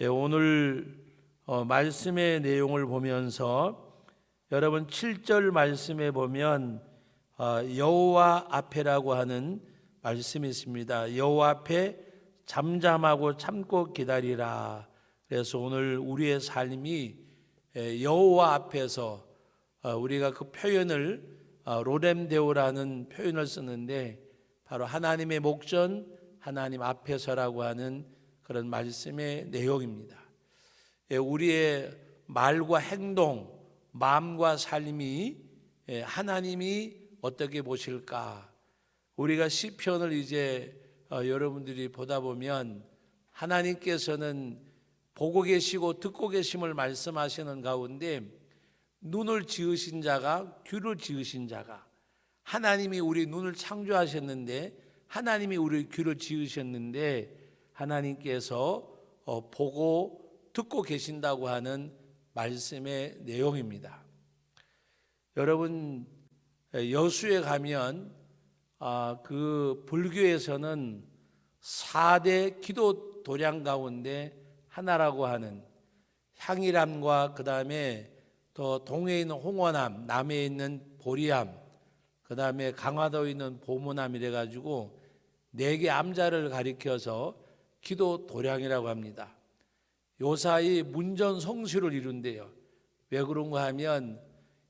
오늘 말씀의 내용을 보면서 여러분 7절 말씀에 보면 여호와 앞에라고 하는 말씀이 있습니다. 여호와 앞에 잠잠하고 참고 기다리라. 그래서 오늘 우리의 삶이 여호와 앞에서 우리가 그 표현을 로렘데오라는 표현을 쓰는데 바로 하나님의 목전, 하나님 앞에서라고 하는 그런 말씀의 내용입니다. 우리의 말과 행동, 마음과 삶이 하나님이 어떻게 보실까? 우리가 시편을 이제 여러분들이 보다 보면 하나님께서는 보고 계시고 듣고 계심을 말씀하시는 가운데 눈을 지으신 자가, 귀를 지으신 자가, 하나님이 우리 눈을 창조하셨는데 하나님이 우리 귀를 지으셨는데 하나님께서 보고 듣고 계신다고 하는 말씀의 내용입니다. 여러분 여수에 가면 그 불교에서는 4대 기도 도량 가운데 하나라고 하는 향일암과 그 다음에 또 동해에 있는 홍원암, 남해에 있는 보리암, 그 다음에 강화도에 있는 보문암 이래가지고 4개 암자를 가리켜서 기도 도량이라고 합니다. 요사이 문전성시를 이룬대요. 왜 그런가 하면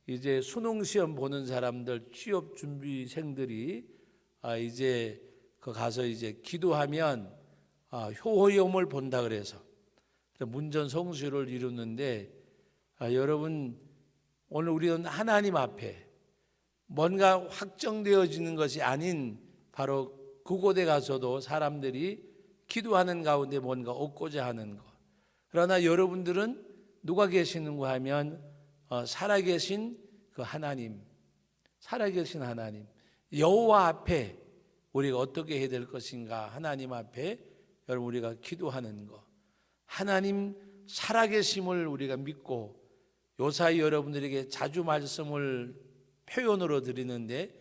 이제 수능시험 보는 사람들, 취업 준비생들이 이제 그 가서 이제 기도하면 효호염을 본다 그래서 문전성시를 이루는데 여러분 오늘 우리는 하나님 앞에 뭔가 확정되어지는 것이 아닌 바로 그곳에 가서도 사람들이 기도하는 가운데 뭔가 얻고자 하는 것. 그러나 여러분들은 누가 계시는가 하면 살아계신 그 하나님, 살아계신 하나님, 여호와 앞에 우리가 어떻게 해야 될 것인가? 하나님 앞에 여러분 우리가 기도하는 것, 하나님 살아계심을 우리가 믿고 요사이 여러분들에게 자주 말씀을 표현으로 드리는데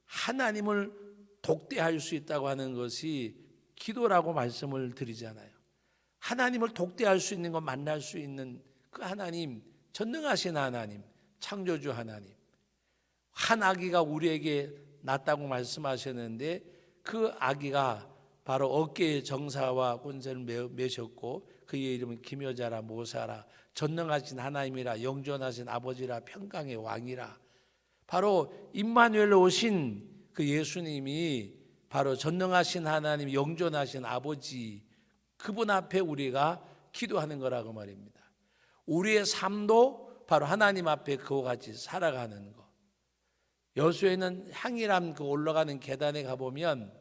하나님을 독대할 수 있다고 하는 것이 기도라고 말씀을 드리잖아요. 하나님을 독대할 수 있는 것, 만날 수 있는 그 하나님, 전능하신 하나님, 창조주 하나님. 한 아기가 우리에게 낳았다고 말씀하셨는데 그 아기가 바로 어깨에 정사와 권세를 메셨고 그의 이름은 기묘자라 모사라 전능하신 하나님이라 영존하신 아버지라 평강의 왕이라. 바로 임마누엘로 오신 그 예수님이 바로 전능하신 하나님, 영존하신 아버지, 그분 앞에 우리가 기도하는 거라고 말입니다. 우리의 삶도 바로 하나님 앞에 그와 같이 살아가는 것. 여수에는 향일암 그 올라가는 계단에 가보면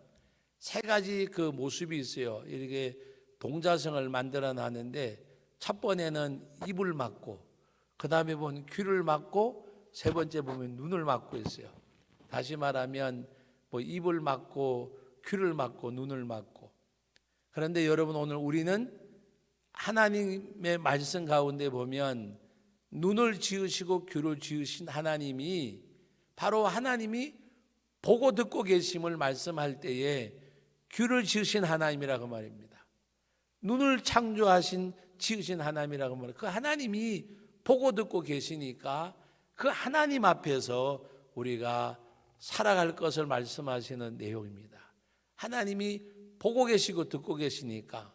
3가지 그 모습이 있어요. 이렇게 동자성을 만들어 놨는데 첫 번에는 입을 막고, 그 다음에 보면 귀를 막고, 3번째 보면 눈을 막고 있어요. 다시 말하면 입을 막고 귀를 막고 눈을 막고. 그런데 여러분 오늘 우리는 하나님의 말씀 가운데 보면 눈을 지으시고 귀를 지으신 하나님이 바로 하나님이 보고 듣고 계심을 말씀할 때에 귀를 지으신 하나님이라고 말입니다. 눈을 창조하신 지으신 하나님이라고 말합니다. 그 하나님이 보고 듣고 계시니까 그 하나님 앞에서 우리가 살아갈 것을 말씀하시는 내용입니다. 하나님이 보고 계시고 듣고 계시니까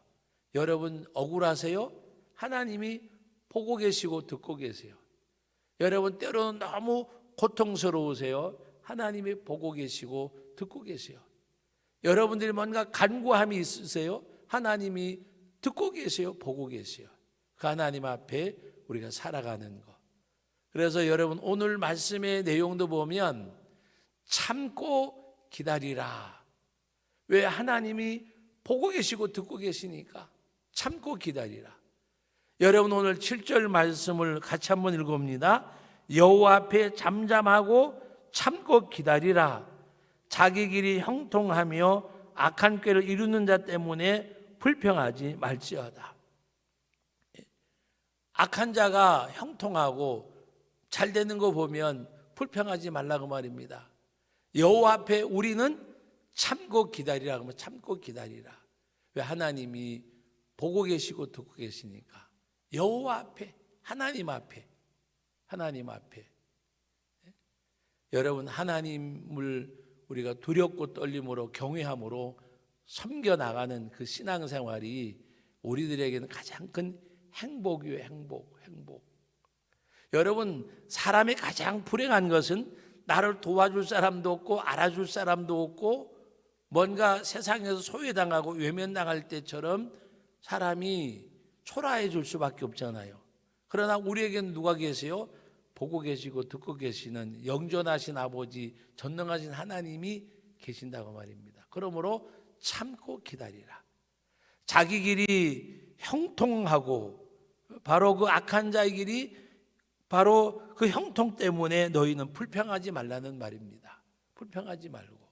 여러분 억울하세요? 하나님이 보고 계시고 듣고 계세요. 여러분 때로는 너무 고통스러우세요? 하나님이 보고 계시고 듣고 계세요. 여러분들이 뭔가 간구함이 있으세요? 하나님이 듣고 계세요? 보고 계세요. 그 하나님 앞에 우리가 살아가는 것. 그래서 여러분 오늘 말씀의 내용도 보면 참고 기다리라. 왜? 하나님이 보고 계시고 듣고 계시니까 참고 기다리라. 여러분 오늘 7절 말씀을 같이 한번 읽어봅니다. 여호와 앞에 잠잠하고 참고 기다리라. 자기 길이 형통하며 악한 꾀를 이루는 자 때문에 불평하지 말지어다. 악한 자가 형통하고 잘 되는 거 보면 불평하지 말라고 말입니다. 여호와 앞에 우리는 참고 기다리라고 하면 참고 기다리라. 왜? 하나님이 보고 계시고 듣고 계시니까 여호와 앞에, 하나님 앞에, 하나님 앞에. 여러분, 하나님을 우리가 두렵고 떨림으로 경외함으로 섬겨나가는 그 신앙생활이 우리들에게는 가장 큰 행복이에요. 행복. 여러분, 사람이 가장 불행한 것은 나를 도와줄 사람도 없고 알아줄 사람도 없고 뭔가 세상에서 소외당하고 외면당할 때처럼 사람이 초라해 줄 수밖에 없잖아요. 그러나 우리에게는 누가 계세요? 보고 계시고 듣고 계시는 영존하신 아버지, 전능하신 하나님이 계신다고 말입니다. 그러므로 참고 기다리라. 자기 길이 형통하고 바로 그 악한 자의 길이 바로 그 형통 때문에 너희는 불평하지 말라는 말입니다. 불평하지 말고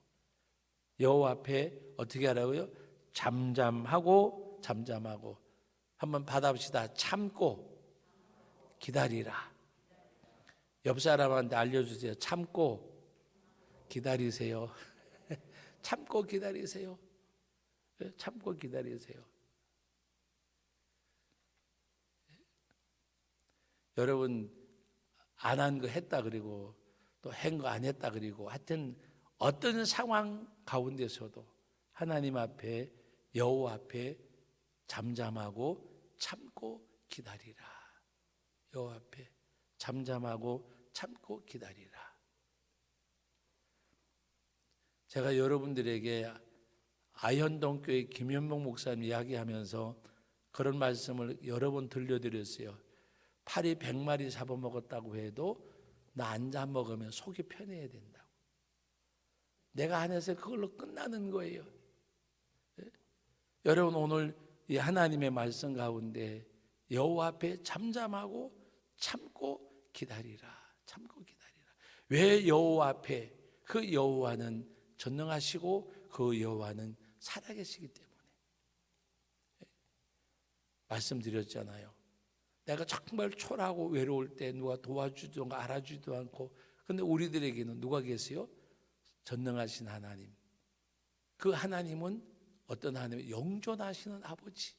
여호와 앞에 어떻게 하라고요? 잠잠하고 한번 받아봅시다. 참고 기다리라. 옆 사람한테 알려주세요. 참고 기다리세요. 참고 기다리세요. 참고 기다리세요. 여러분, 안 한 거 했다 그리고 또 한 거 안 했다 그리고 하여튼 어떤 상황 가운데서도 하나님 앞에, 여호와 앞에 잠잠하고 참고 기다리라. 여호와 앞에 잠잠하고 참고 기다리라. 제가 여러분들에게 아현동교회 김현봉 목사님 이야기하면서 그런 말씀을 여러 번 들려드렸어요. 파리 100마리 잡아먹었다고 해도 나 안 잡아먹으면 속이 편해야 된다고. 내가 안에서 그걸로 끝나는 거예요. 여러분, 오늘 이 하나님의 말씀 가운데 여호와 앞에 잠잠하고 참고 기다리라. 참고 기다리라. 왜 여호와 앞에? 그 여호와는 전능하시고 그 여호와는 살아계시기 때문에. 말씀드렸잖아요. 내가 정말 초라하고 외로울 때 누가 도와주지도 않고 알아주지도 않고, 근데 우리들에게는 누가 계세요? 전능하신 하나님. 그 하나님은 어떤 하나님? 영존하시는 아버지,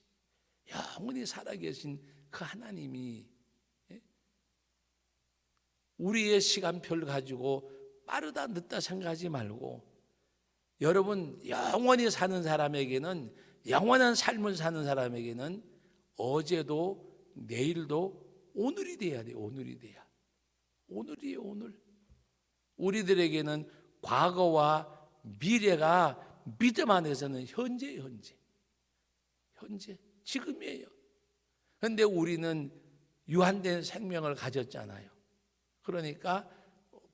영원히 살아계신 그 하나님이 우리의 시간표를 가지고 빠르다 늦다 생각하지 말고, 여러분, 영원히 사는 사람에게는, 영원한 삶을 사는 사람에게는 어제도 내일도 오늘이 돼야 돼요. 오늘이 돼야. 오늘이에요, 오늘. 우리들에게는 과거와 미래가 믿음 안에서는 현재예요, 현재. 지금이에요. 그런데 우리는 유한된 생명을 가졌잖아요. 그러니까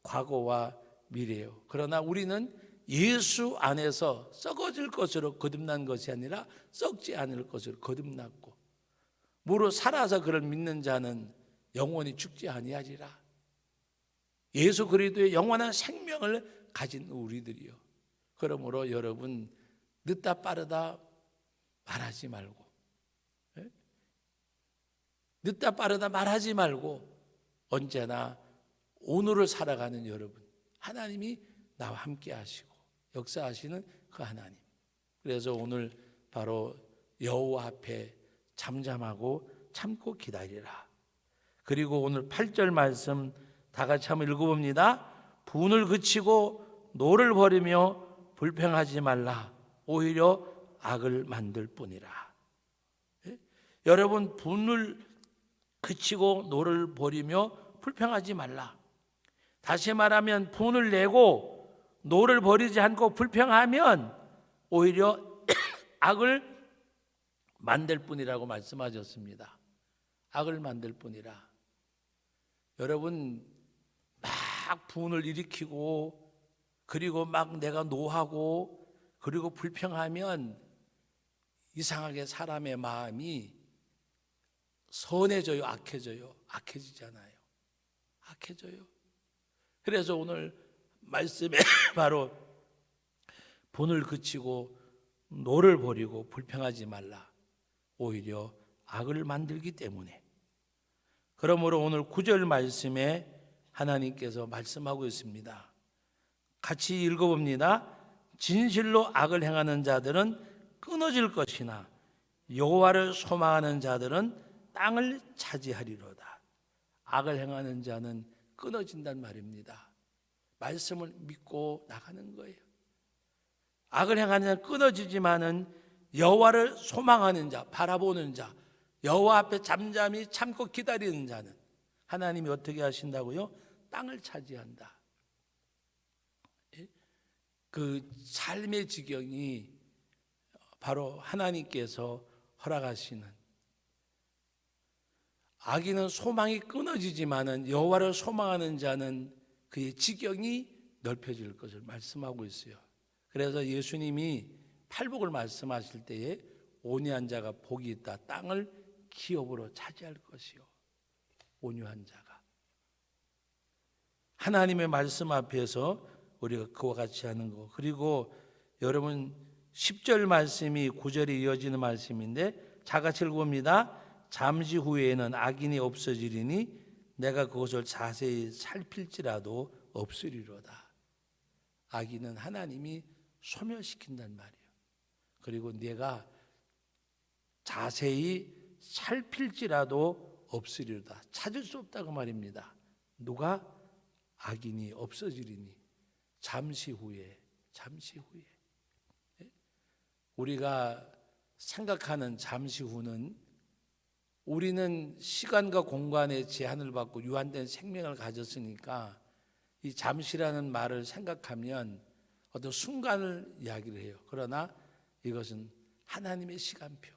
과거와 미래예요. 그러나 우리는 예수 안에서 썩어질 것으로 거듭난 것이 아니라 썩지 않을 것으로 거듭났고, 무릇 살아서 그를 믿는 자는 영원히 죽지 아니하리라. 예수 그리스도의 영원한 생명을 가진 우리들이요. 그러므로 여러분, 늦다 빠르다 말하지 말고, 늦다 빠르다 말하지 말고 언제나 오늘을 살아가는 여러분, 하나님이 나와 함께 하시고 역사하시는 그 하나님. 그래서 오늘 바로 여호와 앞에 잠잠하고 참고 기다리라. 그리고 오늘 8절 말씀 다 같이 한번 읽어봅니다. 분을 그치고 노를 버리며 불평하지 말라. 오히려 악을 만들 뿐이라. 여러분, 분을 그치고 노를 버리며 불평하지 말라. 다시 말하면 분을 내고 노를 버리지 않고 불평하면 오히려 악을 만들 뿐이라고 말씀하셨습니다. 악을 만들 뿐이라. 여러분, 막 분을 일으키고 그리고 막 내가 노하고 그리고 불평하면 이상하게 사람의 마음이 선해져요, 악해져요? 악해지잖아요. 악해져요. 그래서 오늘 말씀에 바로 분을 그치고 노를 버리고 불평하지 말라. 오히려 악을 만들기 때문에. 그러므로 오늘 9절 말씀에 하나님께서 말씀하고 있습니다. 같이 읽어봅니다. 진실로 악을 행하는 자들은 끊어질 것이나 여호와를 소망하는 자들은 땅을 차지하리로다. 악을 행하는 자는 끊어진단 말입니다. 말씀을 믿고 나가는 거예요. 악을 행하는 자는 끊어지지만은 여호와를 소망하는 자, 바라보는 자, 여호와 앞에 잠잠히 참고 기다리는 자는 하나님이 어떻게 하신다고요? 땅을 차지한다. 그 삶의 지경이 바로 하나님께서 허락하시는, 악인은 소망이 끊어지지만은 여호와를 소망하는 자는 그의 지경이 넓혀질 것을 말씀하고 있어요. 그래서 예수님이 팔복을 말씀하실 때에 온유한 자가 복이 있다. 땅을 기업으로 차지할 것이요. 온유한 자가. 하나님의 말씀 앞에서 우리가 그와 같이 하는 거. 그리고 여러분 10절 말씀이 9절에 이어지는 말씀인데 자같이 읽어봅니다. 잠시 후에는 악인이 없어지리니 내가 그것을 자세히 살필지라도 없으리로다. 악인은 하나님이 소멸시킨단 말이에요. 그리고 내가 자세히 살필지라도 없으리로다. 찾을 수 없다고 말입니다. 누가? 악인이 없어지리니 잠시 후에. 우리가 생각하는 잠시 후는, 우리는 시간과 공간의 제한을 받고 유한된 생명을 가졌으니까 이 잠시라는 말을 생각하면 어떤 순간을 이야기를 해요. 그러나 이것은 하나님의 시간표.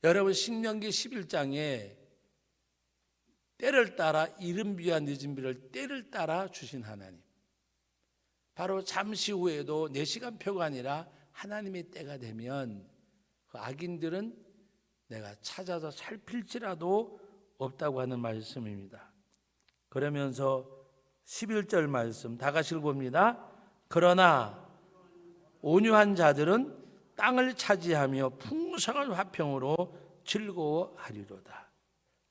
여러분 신명기 11장에 때를 따라 이른 비와 늦은 비를 때를 따라 주신 하나님, 바로 잠시 후에도 내 시간표가 아니라 하나님의 때가 되면 그 악인들은 내가 찾아서 살필지라도 없다고 하는 말씀입니다. 그러면서 11절 말씀 다 같이 읽어봅니다. 그러나 온유한 자들은 땅을 차지하며 풍성한 화평으로 즐거워하리로다.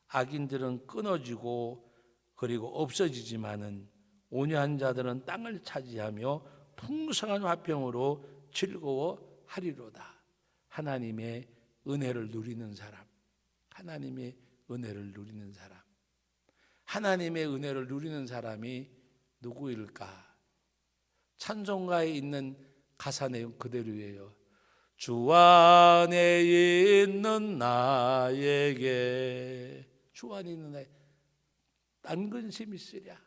악인들은 끊어지고 그리고 없어지지만은 온유한 자들은 땅을 차지하며 풍성한 화평으로 즐거워하리로다. 하나님의 은혜를 누리는 사람, 하나님의 은혜를 누리는 사람, 하나님의 은혜를 누리는 사람이 누구일까? 찬송가에 있는 가사 내용 그대로예요. 주 안에 있는 나에게, 주 안에 있는 나에게 딴 근심 있으랴.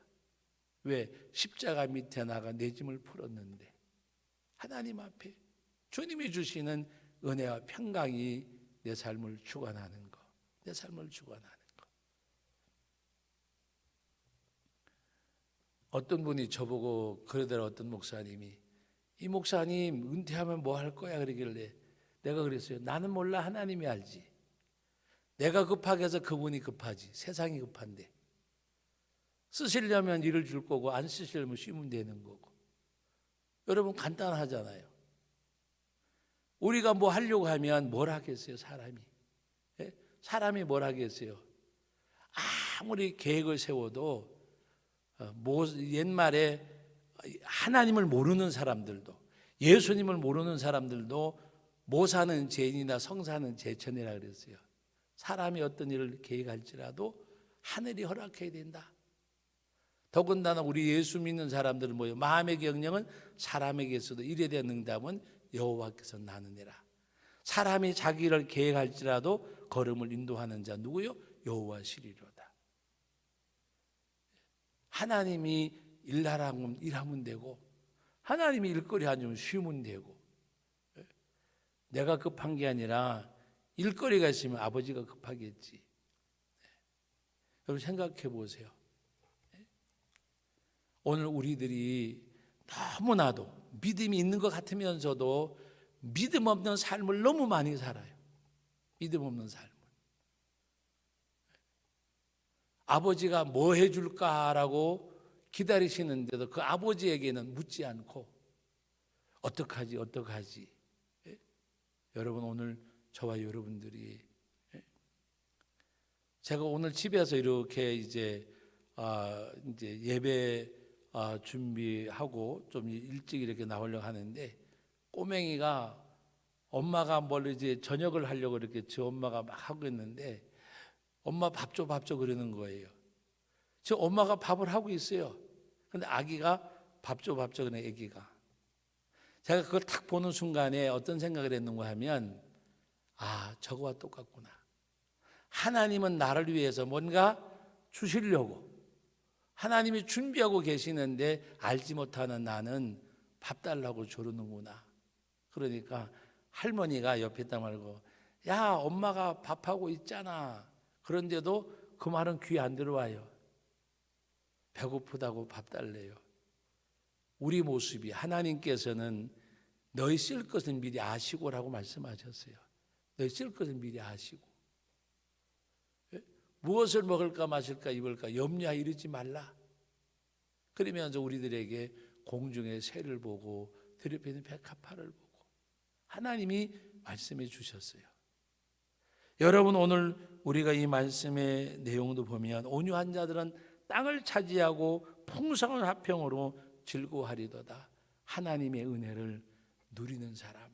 왜? 십자가 밑에 나가 내 짐을 풀었는데 하나님 앞에 주님이 주시는 은혜와 평강이 내 삶을 주관하는 것, 내 삶을 주관하는 것. 어떤 분이 저보고 그러더라. 어떤 목사님이, 이 목사님 은퇴하면 뭐 할 거야 그러길래 내가 그랬어요. 나는 몰라, 하나님이 알지. 내가 급하게 해서 그분이 급하지. 세상이 급한데 쓰시려면 일을 줄 거고 안 쓰시려면 쉬면 되는 거고. 여러분 간단하잖아요. 우리가 뭐 하려고 하면 뭘 하겠어요, 사람이? 예? 사람이 뭘 하겠어요? 아무리 계획을 세워도 옛말에 하나님을 모르는 사람들도, 예수님을 모르는 사람들도 못 사는 죄인이나 성사는 제천이라 그랬어요. 사람이 어떤 일을 계획할지라도 하늘이 허락해야 된다. 더군다나 우리 예수 믿는 사람들은 뭐예요? 마음의 경영은 사람에게서도 이래 대한 응답은 여호와께서 나누니라. 사람이 자기를 계획할지라도 걸음을 인도하는 자 누구요? 여호와시리로다. 하나님이 일하라면 일하면 되고, 하나님이 일거리 하면 쉬면 되고. 내가 급한 게 아니라 일거리가 있으면 아버지가 급하겠지. 여러분 생각해 보세요. 오늘 우리들이 너무나도 믿음이 있는 것 같으면서도 믿음 없는 삶을 너무 많이 살아요. 믿음 없는 삶을. 아버지가 뭐 해줄까라고 기다리시는데도 그 아버지에게는 묻지 않고 어떡하지? 예? 여러분 오늘 저와 여러분들이, 예? 제가 오늘 집에서 이렇게 이제 예배 준비하고 좀 일찍 이렇게 나오려고 하는데 꼬맹이가 엄마가 뭘 이제 저녁을 하려고 이렇게 저 엄마가 막 하고 있는데 엄마 밥 줘 그러는 거예요. 저 엄마가 밥을 하고 있어요. 근데 아기가 밥 줘 그러네, 아기가. 제가 그걸 딱 보는 순간에 어떤 생각을 했는가 하면, 아, 저거와 똑같구나. 하나님은 나를 위해서 뭔가 주시려고 하나님이 준비하고 계시는데 알지 못하는 나는 밥 달라고 조르는구나. 그러니까 할머니가 옆에 딱 말고, 야, 엄마가 밥하고 있잖아. 그런데도 그 말은 귀에 안 들어와요. 배고프다고 밥 달래요. 우리 모습이 하나님께서는 너희 쓸 것은 미리 아시고라고 말씀하셨어요. 너희 쓸 것은 미리 아시고. 무엇을 먹을까 마실까 입을까 염려하여 이러지 말라. 그러면서 우리들에게 공중의 새를 보고 들옆에 있는 백합화를 보고 하나님이 말씀해 주셨어요. 여러분, 오늘 우리가 이 말씀의 내용도 보면 온유한 자들은 땅을 차지하고 풍성한 화평으로 즐거워하리도다. 하나님의 은혜를 누리는 사람.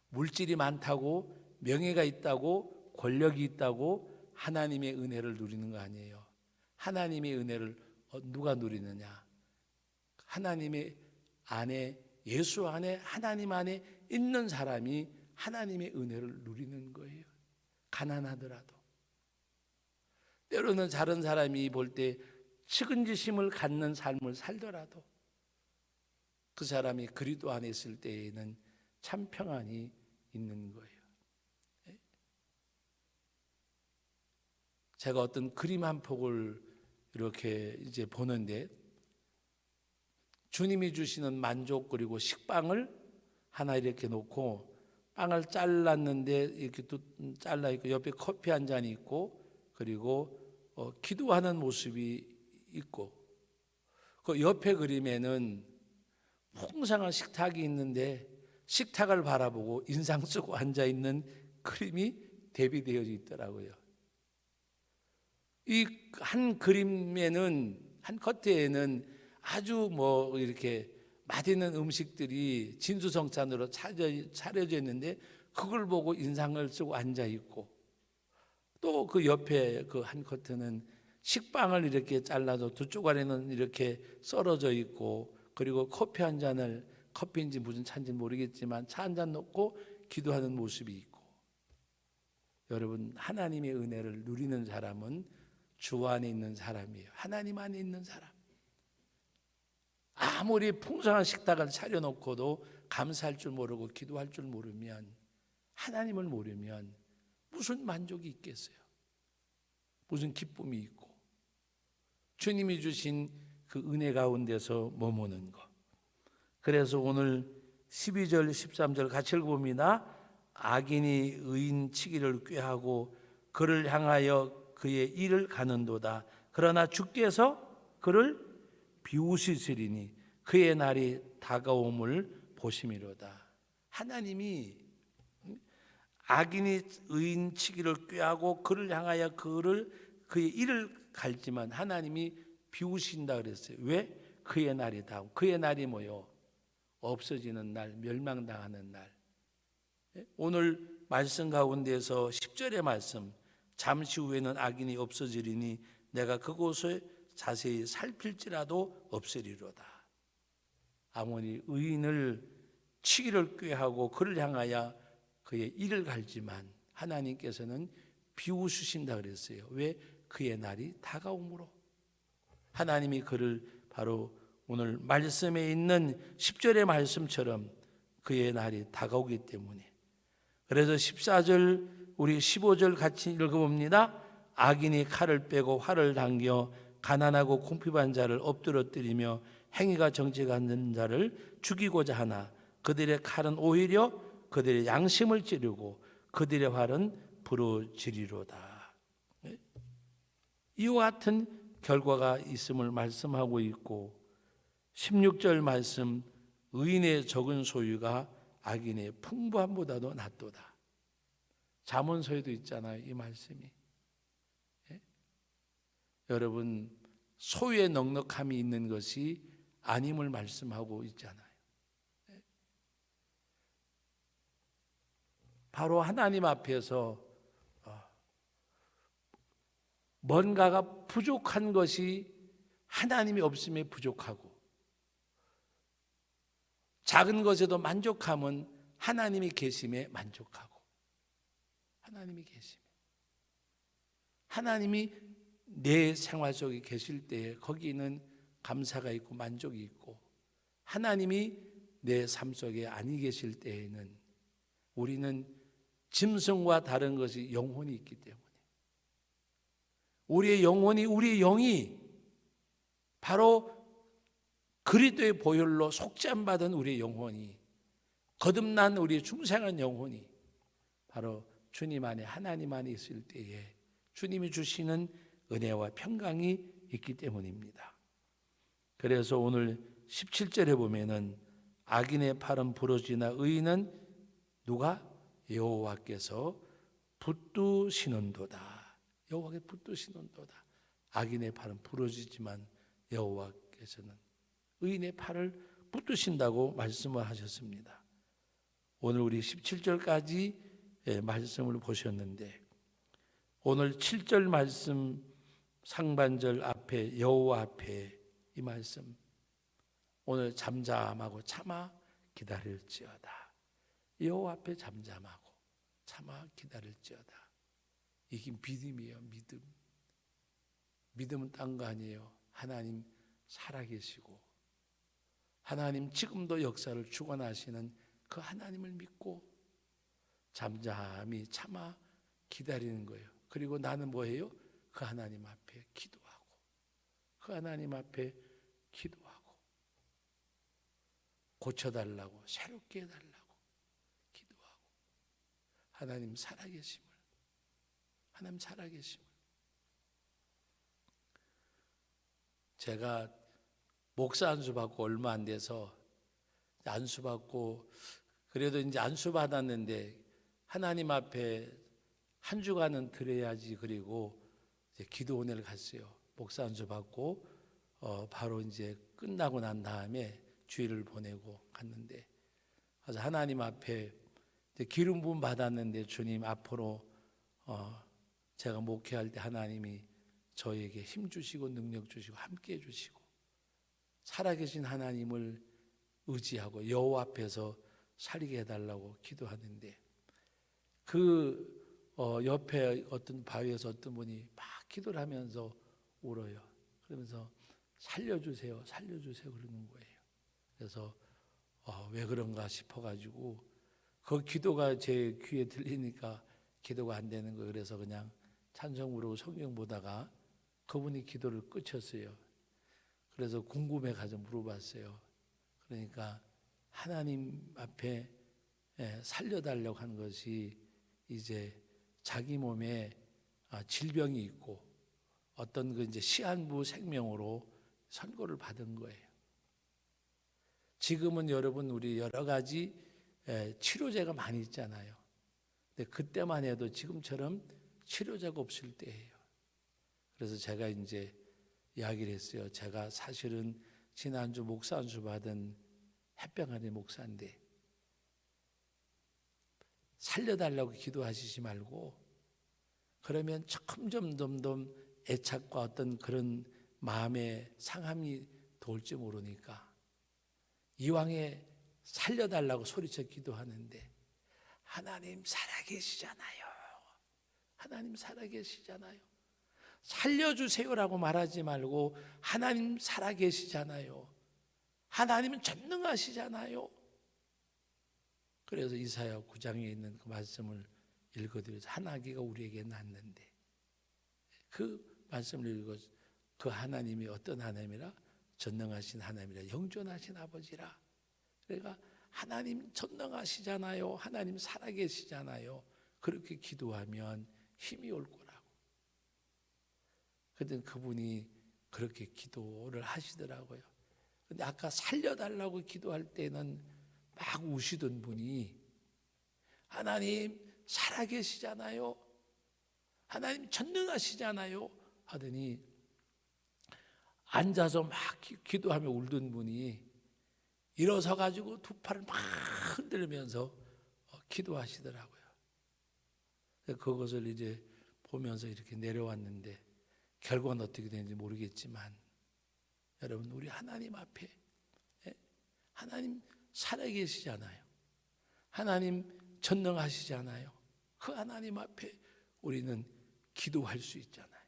물질이 많다고 명예가 있다고 권력이 있다고 하나님의 은혜를 누리는 거 아니에요. 하나님의 은혜를 누가 누리느냐? 하나님의 안에, 예수 안에, 하나님 안에 있는 사람이 하나님의 은혜를 누리는 거예요. 가난하더라도. 때로는 다른 사람이 볼 때 측은지심을 갖는 삶을 살더라도 그 사람이 그리스도 안에 있을 때에는 참 평안이 있는 거예요. 제가 어떤 그림 한 폭을 이렇게 이제 보는데, 주님이 주시는 만족 그리고 식빵을 하나 이렇게 놓고 빵을 잘랐는데 이렇게 또 잘라 있고 옆에 커피 한 잔이 있고 그리고 기도하는 모습이 있고, 그 옆에 그림에는 풍성한 식탁이 있는데 식탁을 바라보고 인상 쓰고 앉아 있는 그림이 대비되어 있더라고요. 이 한 그림에는, 한 겉에는 아주 뭐 이렇게 맛있는 음식들이 진수성찬으로 차려져 있는데 그걸 보고 인상을 쓰고 앉아 있고, 또 그 옆에 그 한 커트는 식빵을 이렇게 잘라서 두 쪼가리는 이렇게 썰어져 있고, 그리고 커피 한 잔을, 커피인지 무슨 차인지 모르겠지만 차 한 잔 놓고 기도하는 모습이 있고. 여러분, 하나님의 은혜를 누리는 사람은 주 안에 있는 사람이에요. 하나님 안에 있는 사람. 아무리 풍성한 식탁을 차려놓고도 감사할 줄 모르고 기도할 줄 모르면, 하나님을 모르면 무슨 만족이 있겠어요? 무슨 기쁨이 있고, 주님이 주신 그 은혜 가운데서 머무는 것. 그래서 오늘 12절 13절 같이 읽어봅니다. 악인이 의인 치기를 꾀하고 그를 향하여 그의 일을 가는도다. 그러나 주께서 그를 비웃으시리니 그의 날이 다가옴을 보심이로다. 하나님이 악인이 의인 치기를 꾀하고 그를 향하여 그의 일을 갈지만 하나님이 비우신다 그랬어요. 왜? 그의 날이 다음. 그의 날이 뭐요? 없어지는 날, 멸망당하는 날. 오늘 말씀 가운데서 10절의 말씀, 잠시 후에는 악인이 없어지리니 내가 그곳을 자세히 살필지라도 없으리로다. 아무리 의인을 치기를 꾀하고 그를 향하여 그의 일을 갈지만 하나님께서는 비웃으신다 그랬어요. 왜? 그의 날이 다가오므로. 하나님이 그를 바로 오늘 말씀에 있는 10절의 말씀처럼 그의 날이 다가오기 때문에. 그래서 14절, 우리 15절 같이 읽어봅니다. 악인이 칼을 빼고 활을 당겨 가난하고 궁핍한 자를 엎드러뜨리며 행위가 정직한 않는 자를 죽이고자 하나 그들의 칼은 오히려 그들의 양심을 찌르고 그들의 활은 부러지리로다. 이와 같은 결과가 있음을 말씀하고 있고, 16절 말씀, 의인의 적은 소유가 악인의 풍부함보다도 낫도다. 잠언서에도 있잖아요, 이 말씀이. 여러분, 소유의 넉넉함이 있는 것이 아님을 말씀하고 있잖아요. 바로 하나님 앞에서 뭔가가 부족한 것이 하나님이 없음에 부족하고, 작은 것에도 만족함은 하나님이 계심에 만족하고, 하나님이 계심에, 하나님이 내 생활 속에 계실 때에 거기는 감사가 있고 만족이 있고, 하나님이 내 삶 속에 아니 계실 때에는 우리는 짐승과 다른 것이 영혼이 있기 때문에, 우리의 영혼이, 우리의 영이 바로 그리스도의 보혈로 속죄함 받은 우리의 영혼이, 거듭난 우리의 중생한 영혼이 바로 주님 안에, 하나님 안에 있을 때에 주님이 주시는 은혜와 평강이 있기 때문입니다. 그래서 오늘 17절에 보면은 악인의 팔은 부러지나 의인은 누가? 여호와께서 붙드시는도다. 여호와께서 붙드시는도다. 악인의 팔은 부러지지만 여호와께서는 의인의 팔을 붙드신다고 말씀을 하셨습니다. 오늘 우리 17절까지 말씀을 보셨는데, 오늘 7절 말씀 상반절 앞에 여호와 앞에 이 말씀, 오늘 잠잠하고 참아 기다릴지어다. 여호와 앞에 잠잠하고 참아 기다릴지어다. 이게 믿음이에요. 믿음. 믿음은 딴 거 아니에요. 하나님 살아계시고, 하나님 지금도 역사를 주관하시는 그 하나님을 믿고 잠잠히 참아 기다리는 거예요. 그리고 나는 뭐예요? 그 하나님 앞에 기도하고, 그 하나님 앞에 기도하고, 고쳐달라고, 새롭게 해달라고 기도하고, 하나님 살아계심을, 하나님 살아계심을. 제가 목사 안수 받고 얼마 안 돼서 안수 받고, 그래도 이제 안수 받았는데 하나님 앞에 한 주간은 드려야지. 그리고 이제 기도원회를 갔어요. 목사 안수 받고 바로 이제 끝나고 난 다음에 주일을 보내고 갔는데, 그래서 하나님 앞에 기름 부음 받았는데, 주님 앞으로 제가 목회할 때 하나님이 저에게 힘 주시고 능력 주시고 함께 해주시고, 살아계신 하나님을 의지하고 여호와 앞에서 살게 해달라고 기도하는데, 그 옆에 어떤 바위에서 어떤 분이 막 기도를 하면서 울어요. 그러면서 살려주세요, 살려주세요 그러는 거예요. 그래서 왜 그런가 싶어가지고 그 기도가 제 귀에 들리니까 기도가 안 되는 거예요. 그래서 그냥 찬송 부르고 성경 보다가 그분이 기도를 끝쳤어요. 그래서 궁금해 가서 물어봤어요. 그러니까 하나님 앞에 살려달라고 하는 것이 이제 자기 몸에 질병이 있고 어떤 그 이제 시한부 생명으로 선고를 받은 거예요. 지금은 여러분 우리 여러 가지 치료제가 많이 있잖아요. 근데 그때만 해도 지금처럼 치료제가 없을 때예요. 그래서 제가 이제 이야기를 했어요. 제가 사실은 지난주 목사 안수 받은 햇병아리 목사인데, 살려달라고 기도하시지 말고, 그러면 점점 애착과 어떤 그런 마음의 상함이 돌지 모르니까 이왕에 살려달라고 소리쳐 기도하는데, 하나님 살아계시잖아요. 하나님 살아계시잖아요. 살려주세요라고 말하지 말고 하나님 살아계시잖아요. 하나님은 전능하시잖아요. 그래서 이사야 9장에 있는 그 말씀을 읽어드려서 한 아기가 우리에게 낳았는데, 그 말씀을 읽어, 그 하나님이 어떤 하나님이라? 전능하신 하나님이라, 영존하신 아버지라. 그러니까 하나님 전능하시잖아요. 하나님 살아계시잖아요. 그렇게 기도하면 힘이 올 거라고. 그때 그분이 그렇게 기도를 하시더라고요. 근데 아까 살려달라고 기도할 때는 막 우시던 분이 하나님 살아계시잖아요. 하나님 전능하시잖아요 하더니 앉아서 막 기도하며 울던 분이 일어서 가지고 두 팔을 막 흔들면서 기도하시더라고요. 그것을 이제 보면서 이렇게 내려왔는데 결과는 어떻게 되는지 모르겠지만 여러분, 우리 하나님 앞에, 하나님 살아계시잖아요. 하나님 전능하시잖아요. 그 하나님 앞에 우리는 기도할 수 있잖아요.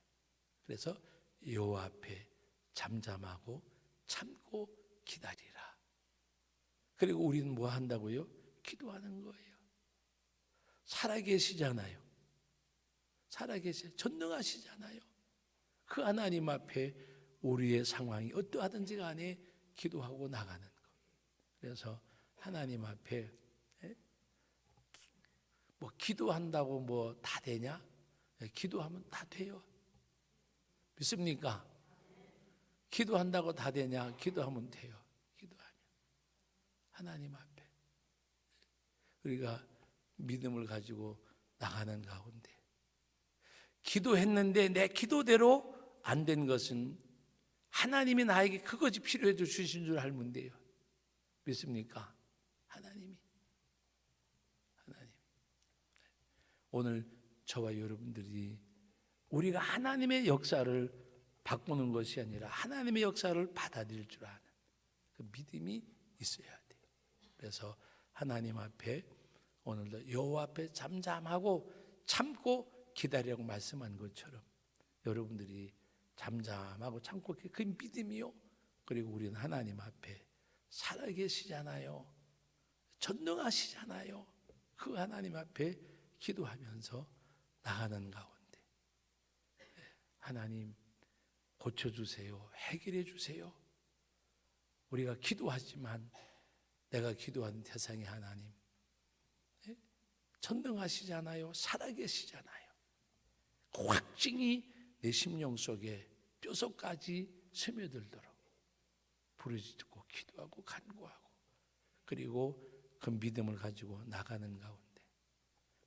그래서 여호와 앞에 잠잠하고 참고 기다리라. 그리고 우리는 뭐 한다고요? 기도하는 거예요. 살아계시잖아요. 전능하시잖아요. 그 하나님 앞에 우리의 상황이 어떠하든지 간에 기도하고 나가는 것. 그래서 하나님 앞에 뭐 기도한다고 뭐 다 되냐? 기도하면 다 돼요. 믿습니까? 기도한다고 다 되냐? 기도하면 돼요. 기도하면 하나님 앞에 우리가 믿음을 가지고 나가는 가운데 기도했는데 내 기도대로 안 된 것은 하나님이 나에게 그것이 필요해 주신 줄 알면 돼요. 믿습니까? 하나님. 오늘 저와 여러분들이 우리가 하나님의 역사를 바꾸는 것이 아니라 하나님의 역사를 받아들일 줄 아는 그 믿음이 있어야 돼요. 그래서 하나님 앞에 오늘도 여호와 앞에 잠잠하고 참고 기다리라고 말씀한 것처럼 여러분들이 잠잠하고 참고 그 믿음이요. 그리고 우리는 하나님 앞에 살아계시잖아요. 전능하시잖아요. 그 하나님 앞에 기도하면서 나가는 가운데 하나님 고쳐주세요. 해결해 주세요. 우리가 기도하지만 내가 기도하는 대상이 하나님 전능하시잖아요. 살아계시잖아요. 확증이 내 심령 속에 뼈속까지 스며들도록 부르짖고 기도하고 간구하고 그리고 그 믿음을 가지고 나가는 가운데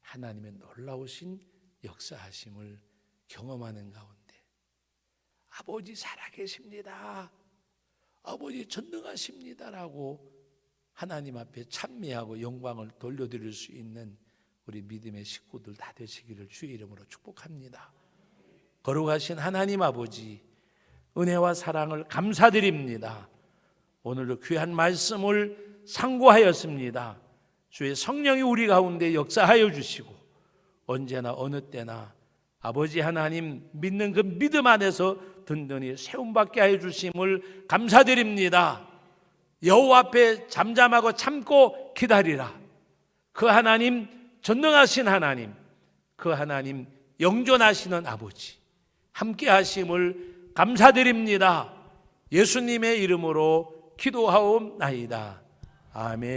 하나님의 놀라우신 역사하심을 경험하는 가운데 아버지 살아계십니다. 아버지 전능하십니다라고 하나님 앞에 찬미하고 영광을 돌려드릴 수 있는 우리 믿음의 식구들 다 되시기를 주의 이름으로 축복합니다. 거룩하신 하나님 아버지, 은혜와 사랑을 감사드립니다. 오늘도 귀한 말씀을 상고하였습니다. 주의 성령이 우리 가운데 역사하여 주시고 언제나 어느 때나 아버지 하나님 믿는 그 믿음 안에서 든든히 세움받게 하여 주심을 감사드립니다. 여호와 앞에 잠잠하고 참고 기다리라. 그 하나님 전능하신 하나님, 그 하나님 영존하시는 아버지 함께 하심을 감사드립니다. 예수님의 이름으로 기도하옵나이다. 아멘.